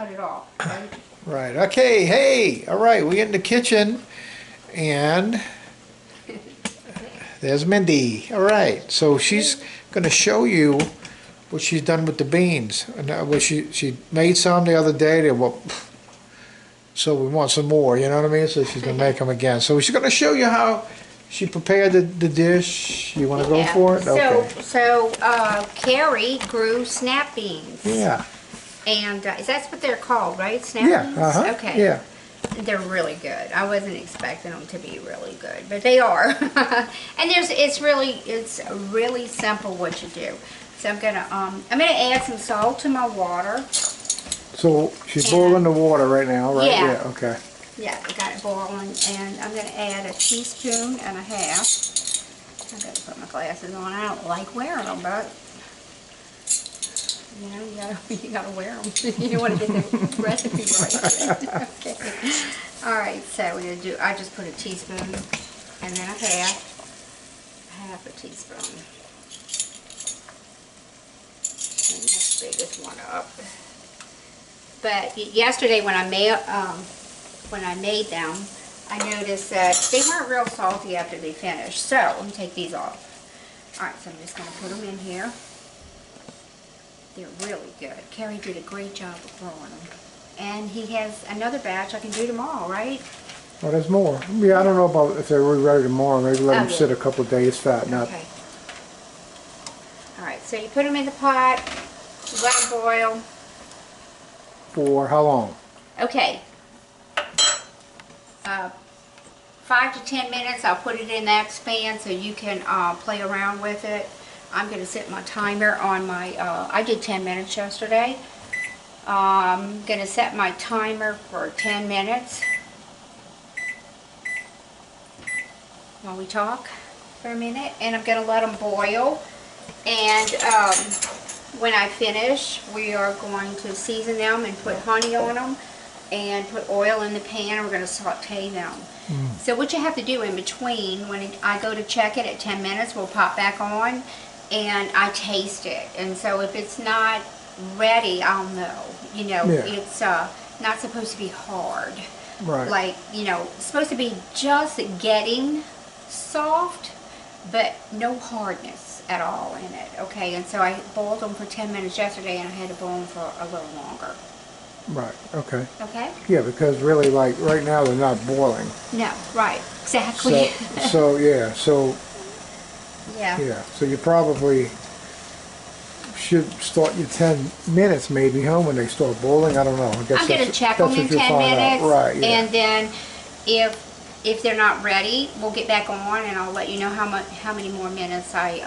cut it off, right? Right. Okay. Hey. All right. We get in the kitchen, and there's Mindy. All right. So she's going to show you what she's done with the beans. And what she made some the other day. They were, so we want some more. You know what I mean? So she's going to make them again. So she's going to show you how she prepared the dish. You want to go for it? Okay. So Cary grew snap beans. Yeah. And that's what they're called, right? Snap beans? Yeah. Okay. Yeah. They're really good. I wasn't expecting them to be really good, but they are. And it's really simple what you do. So I'm gonna add some salt to my water. So she's boiling the water right now, right? Yeah. Okay. Yeah, I got it boiling, and I'm gonna add a teaspoon and a half. I gotta put my glasses on. I don't like wearing them, but you know, you gotta wear them. You want to get the recipe right. Okay. All right, so we're gonna do. I just put a teaspoon and then a half a teaspoon. And that's the biggest one up. But yesterday when I made them, I noticed that they weren't real salty after they finished. So let me take these off. All right, so I'm just gonna put them in here. They're really good. Cary did a great job of growing them. And he has another batch I can do tomorrow, right? Well, there's more. Yeah, I don't know about if they're really ready tomorrow. Maybe let them sit a couple of days, fatten up. Okay. All right, so you put them in the pot, you let them boil. For how long? Okay. 5 to 10 minutes. I'll put it in that span so you can play around with it. I'm going to set my timer on my, I did 10 minutes yesterday. I'm going to set my timer for 10 minutes while we talk for a minute. And I'm going to let them boil. And when I finish, we are going to season them and put honey on them and put oil in the pan, and we're going to saute them. So what you have to do in between, when I go to check it at 10 minutes, we'll pop back on, and I taste it. And so if it's not ready, I'll know. You know, it's not supposed to be hard. Right. Like, you know, it's supposed to be just getting soft, but no hardness at all in it. Okay, and so I boiled them for 10 minutes yesterday, and I had to boil them for a little longer. Right, okay. Okay? Yeah, because really, like, right now they're not boiling. No, right, exactly. So yeah, so you probably should start your 10 minutes maybe, huh, when they start boiling. I don't know. I guess I'm going to check them in 10 minutes, right, yeah. And then if they're not ready, we'll get back on, and I'll let you know how many more minutes I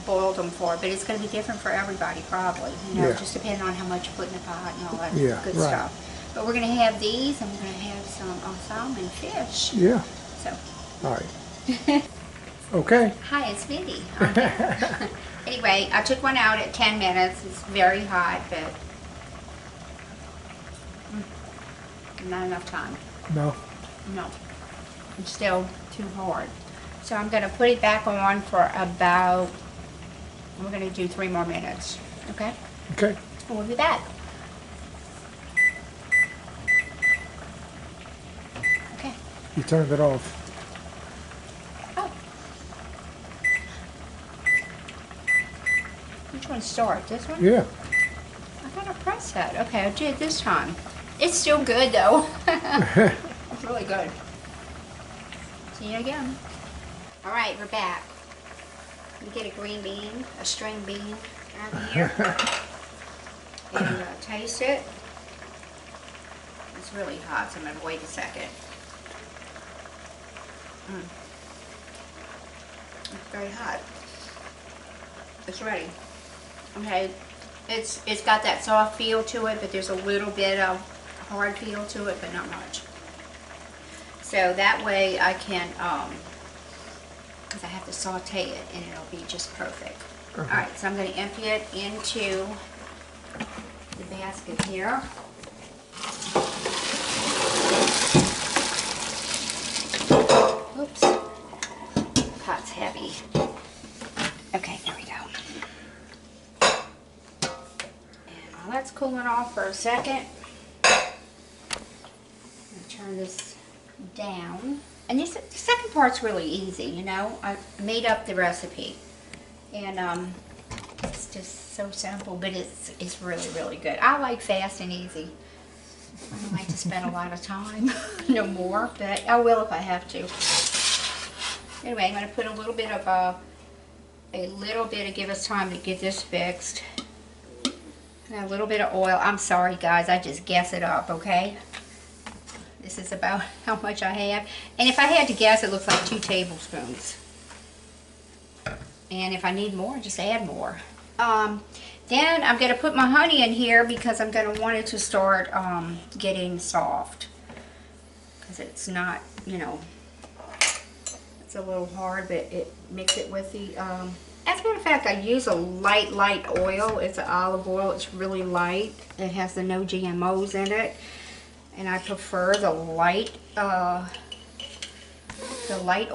boiled them for. But it's going to be different for everybody, probably. You know, just depending on how much you put in the pot and all that good stuff. But we're going to have these, and we're going to have some salmon fish. Yeah. So. All right. Okay. Hi, it's Mindy. Anyway, I took one out at 10 minutes. It's very hot, but not enough time. No. No. It's still too hard. So I'm going to put it back on for about, we're going to do 3 more minutes. Okay? Okay. We'll be back. Okay. You turned it off. Oh. Which one start? This one? Yeah. I gotta press that. Okay, I did this time. It's still good though. It's really good. See you again. All right, we're back. You get a green bean, a string bean out of here, and taste it. It's really hot, so I'm gonna wait a second. It's very hot. It's ready. Okay, it's got that soft feel to it, but there's a little bit of hard feel to it, but not much. So that way I can, because I have to saute it and it'll be just perfect. All right, so I'm going to empty it into the basket here. Oops, pot's heavy. Okay, there we go. And while that's cooling off for a second, turn this down. And this, the second part's really easy, you know. I made up the recipe. And it's just so simple, but it's really, really good. I like fast and easy. I don't like to spend a lot of time, no more, but I will if I have to. Anyway, I'm going to put a little bit of to give us time to get this fixed. And a little bit of oil. I'm sorry, guys, I just guess it up, okay? This is about how much I have. And if I had to guess, it looks like 2 tablespoons. And if I need more, just add more. Then I'm going to put my honey in here because I'm going to want it to start getting soft. Because it's not, you know, it's a little hard, but mix it with the, as a matter of fact, I use a light oil. It's an olive oil. It's really light. It has the no GMOs in it. And I prefer the light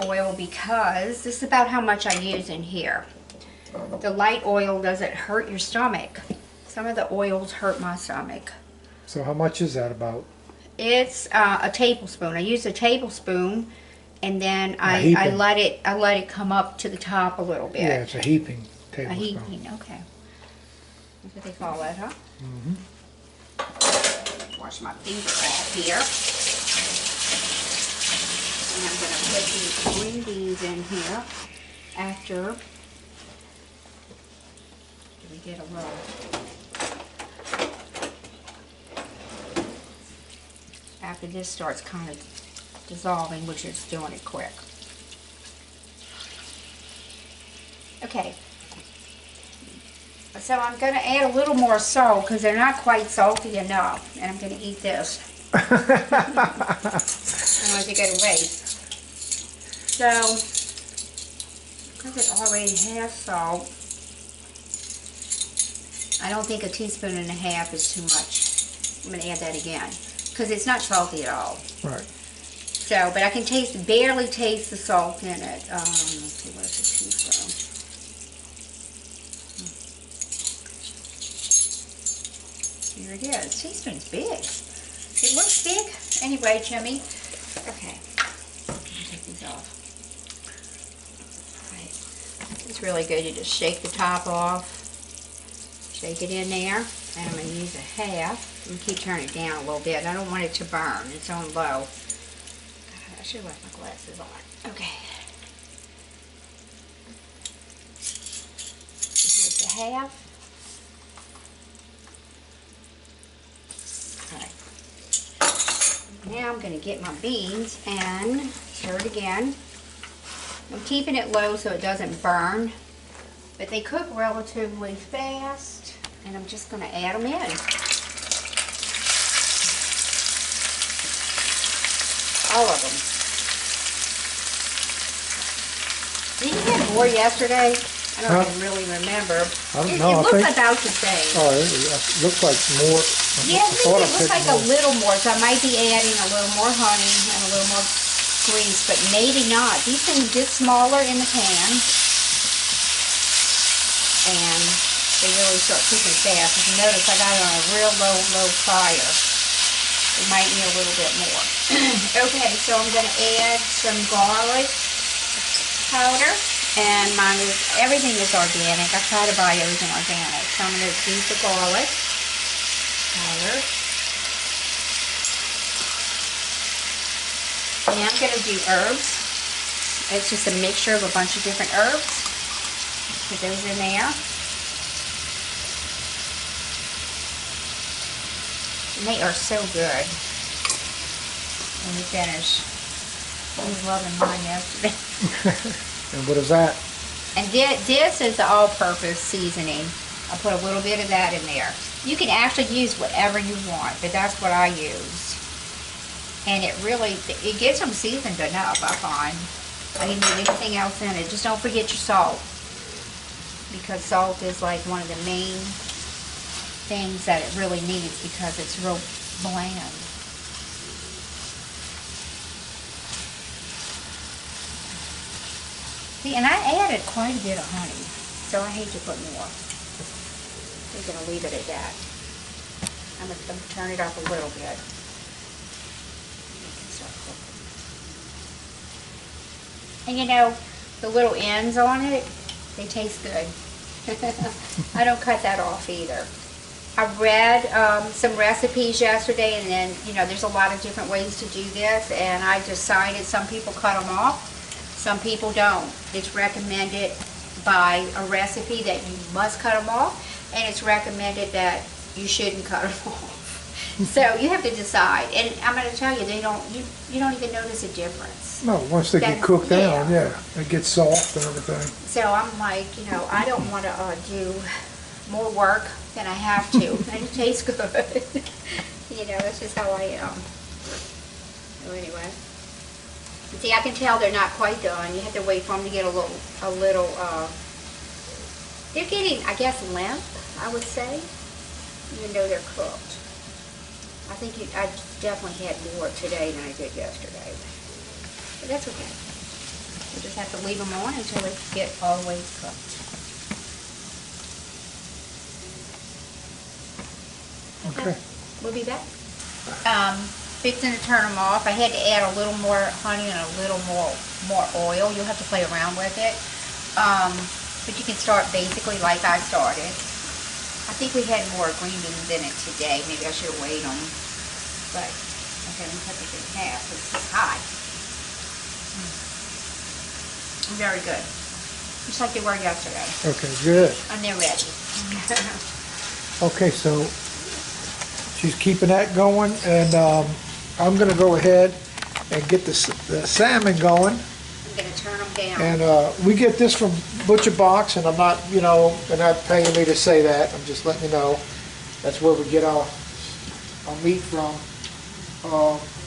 oil because this is about how much I use in here. The light oil doesn't hurt your stomach. Some of the oils hurt my stomach. So how much is that about? It's a tablespoon. I use a tablespoon, and then I let it come up to the top a little bit. Yeah, it's a heaping tablespoon. A heaping, okay. That's what they call that, huh? Mm-hmm. Wash my finger off here. And I'm going to put the green beans in here after we get a little. After this starts kind of dissolving, which is doing it quick. Okay. So I'm going to add a little more salt because they're not quite salty enough. And I'm going to eat this. I don't want to get a waste. So, because it already has salt, I don't think 1.5 teaspoons is too much. I'm going to add that again. Because it's not salty at all. Right. So, but I can barely taste the salt in it. Let's see, where's the teaspoon? Here it is. Teaspoon's big. It looks big. Anyway, Jimmy. Okay. Take these off. All right. It's really good. You just shake the top off. Shake it in there. And I'm going to use a half. I'm going to keep turning it down a little bit. I don't want it to burn. It's on low. God, I should have left my glasses on. Okay. Here's the half. Now I'm going to get my beans and stir it again. I'm keeping it low so it doesn't burn, but they cook relatively fast, and I'm just going to add them in. All of them. Did you have more yesterday? I don't even really remember. I don't know. It looks about the same. Oh, it looks like more. Yeah, it looks like a little more, so I might be adding a little more honey and a little more grease, but maybe not. These things get smaller in the pan, and they really start cooking fast. If you notice, I got it on a real low fire. It might need a little bit more. Okay, so I'm going to add some garlic powder, and everything is organic. I try to buy everything organic, so I'm going to use the garlic powder. And I'm going to do herbs. It's just a mixture of a bunch of different herbs. Put those in there. And they are so good when you finish. I was loving mine yesterday. And what is that? And this is the all-purpose seasoning. I put a little bit of that in there. You can actually use whatever you want, but that's what I use. And it gets them seasoned enough, I find. I didn't need anything else in it. Just don't forget your salt. Because salt is like one of the main things that it really needs because it's real bland. See, and I added quite a bit of honey, so I hate to put more. I'm going to leave it at that. I'm going to turn it up a little bit. And you know, the little ends on it, they taste good. I don't cut that off either. I read some recipes yesterday, and then, you know, there's a lot of different ways to do this, and I decided some people cut them off, some people don't. It's recommended by a recipe that you must cut them off, and it's recommended that you shouldn't cut them off. So you have to decide, and I'm going to tell you, you don't even notice a difference. No, once they get cooked down, yeah, it gets soft and everything. So I'm like, you know, I don't want to do more work than I have to, and it tastes good. You know, that's just how I am. So anyway, see, I can tell they're not quite done. You have to wait for them to get a little. They're getting, I guess, limp, I would say, even though they're cooked. I think I definitely had more today than I did yesterday, but that's okay. We just have to leave them on until they get all the way cooked. Okay. We'll be back. Fixing to turn them off. I had to add a little more honey and a little more oil. You'll have to play around with it. But you can start basically like I started. I think we had more green beans in it today. Maybe I should have weighed them. But okay, let me cut this in half because it's hot. Very good. Just like they were yesterday. Okay, good. And they're ready. Okay, so she's keeping that going, and I'm going to go ahead and get the salmon going. I'm going to turn them down. And we get this from ButcherBox, and I'm not, you know, they're not paying me to say that. I'm just letting you know that's where we get our meat from,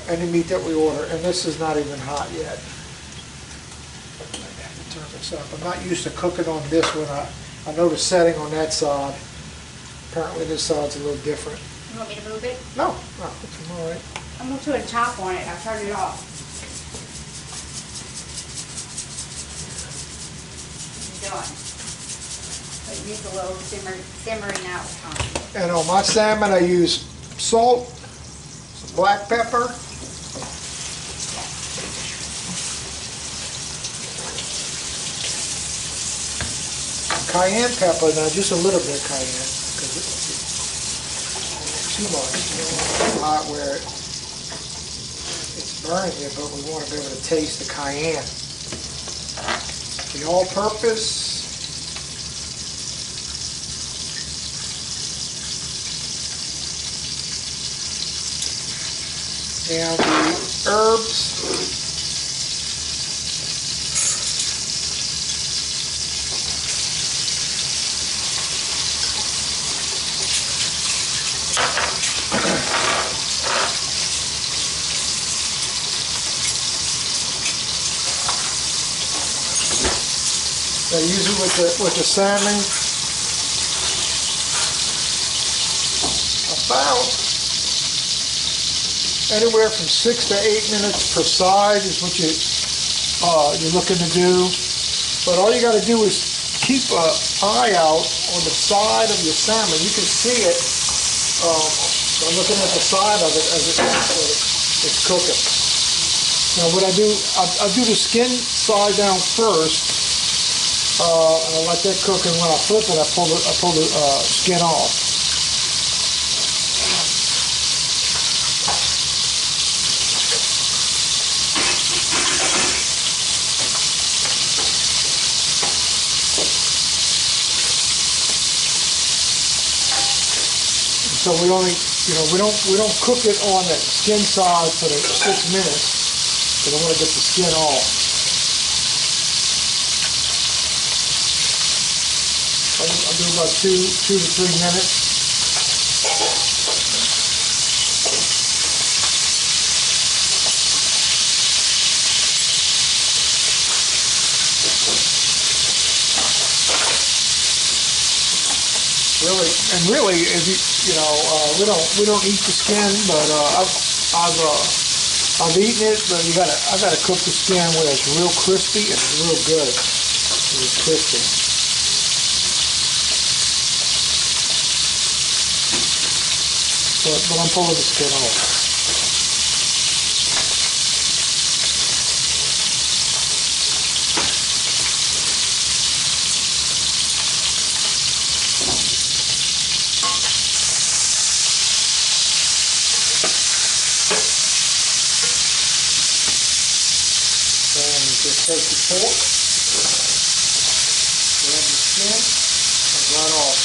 any meat that we order. And this is not even hot yet. I have to turn this up. I'm not used to cooking on this one. I know the setting on that side. Apparently this side's a little different. You want me to move it? No, it's all right. I'm going to put a top on it. I'll turn it off. Done. But it needs a little simmering out time. And on my salmon, I use salt, some black pepper, cayenne pepper. Now, just a little bit of cayenne, because it's too much. You don't want it hot where it's burning you, but we want to be able to taste the cayenne. The all-purpose. And the herbs. I use it with the salmon. About anywhere from 6 to 8 minutes per side is what you're looking to do. But all you got to do is keep an eye out on the side of your salmon. You can see it by looking at the side of it as it's cooking. Now what I do, I do the skin side down first. And I let that cook, and when I flip it, I pull the skin off. So we only, we don't cook it on the skin side for the 6 minutes, because I want to get the skin off. I'll do about 2 to 3 minutes. Really, if we don't eat the skin, but I've eaten it, but I gotta cook the skin where it's real crispy and it's real good. It's crispy. But I'm pulling the skin off. take the pork, grab the skin, and run off.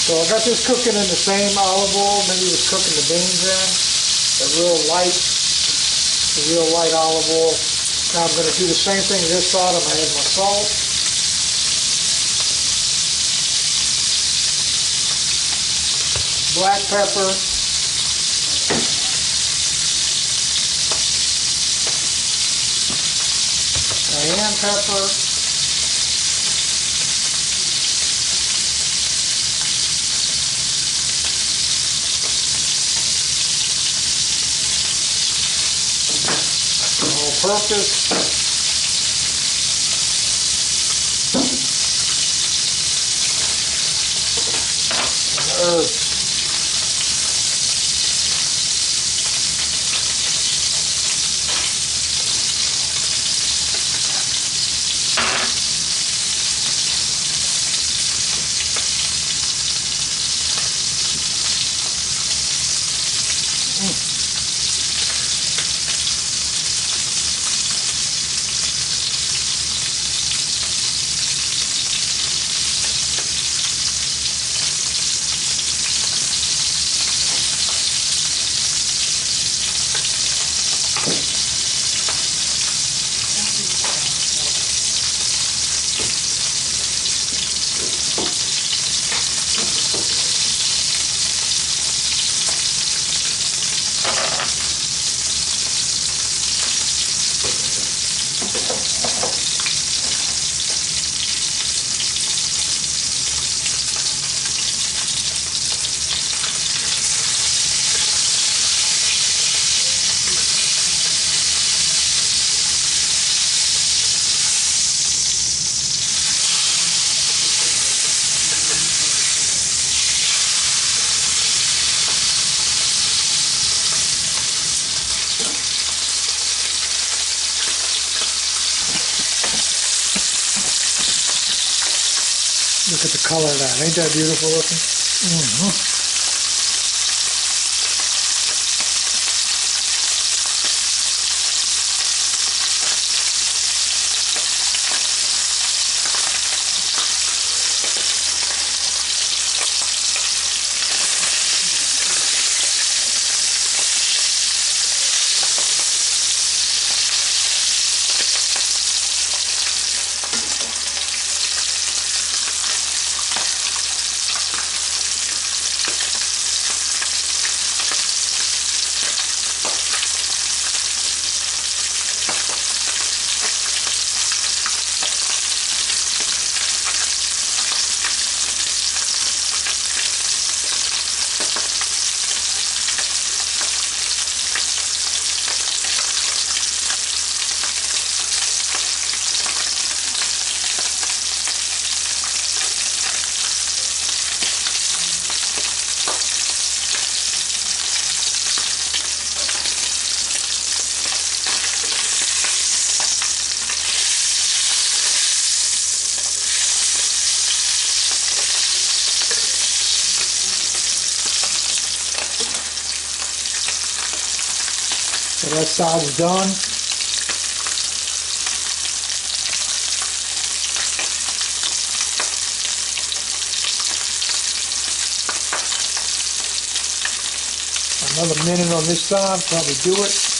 So I got this cooking in the same olive oil Mindy was cooking the beans in. The real light olive oil. Now I'm going to do the same thing this side. I'm going to add my salt. Black pepper. Cayenne pepper. All-purpose. And herbs. Look at the color of that. Ain't that beautiful looking? Mm-hmm. So that side's done. Another minute on this side, probably do it.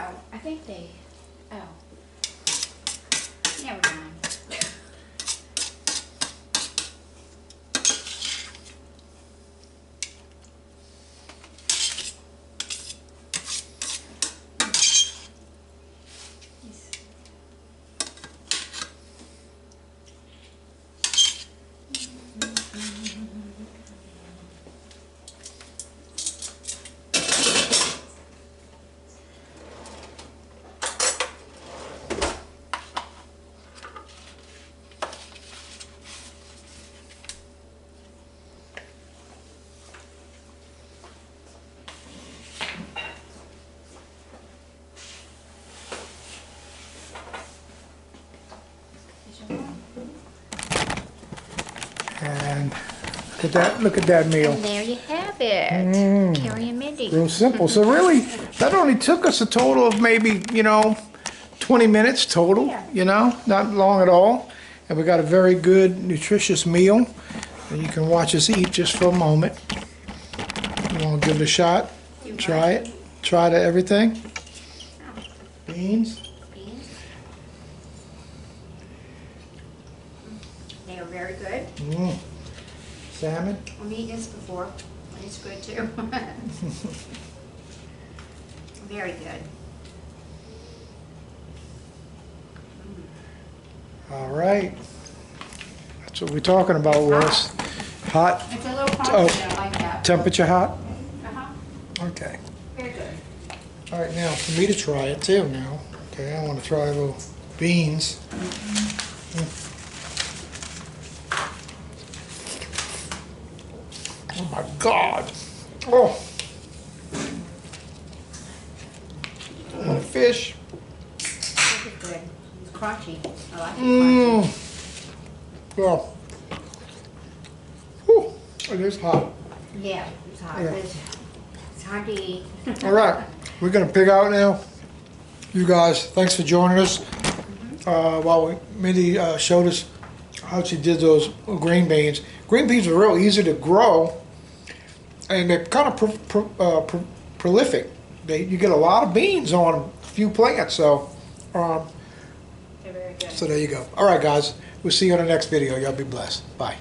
Oh, I think they, oh. Never mind. And look at that meal. And there you have it. Cary and Mindy. Real simple. So really, that only took us a total of maybe, 20 minutes total, Yeah. not long at all. And we got a very good, nutritious meal. And you can watch us eat just for a moment. You want to give it a shot? Try it. Try everything. Beans. Beans. They are very good. Salmon. I've eaten this before, and it's good too. Very good. All right. That's what we're talking about, Willis. Hot. It's a little crunchy, I like that. Temperature hot? Uh-huh. Okay. Very good. All right, now for me to try it too now. Okay, I want to try a little beans. Oh my God. Oh. And fish. This is good. It's crunchy. I like it crunchy. Yeah. Whew. It is hot. Yeah, it's hot. Yeah. It's hard to eat. All right, we're gonna pig out now. You guys, thanks for joining us. While Mindy showed us how she did those green beans. Green beans are real easy to grow, and they're kind of prolific. You get a lot of beans on a few plants, so They're very good. so there you go. All right, guys, we'll see you on the next video. Y'all be blessed. Bye.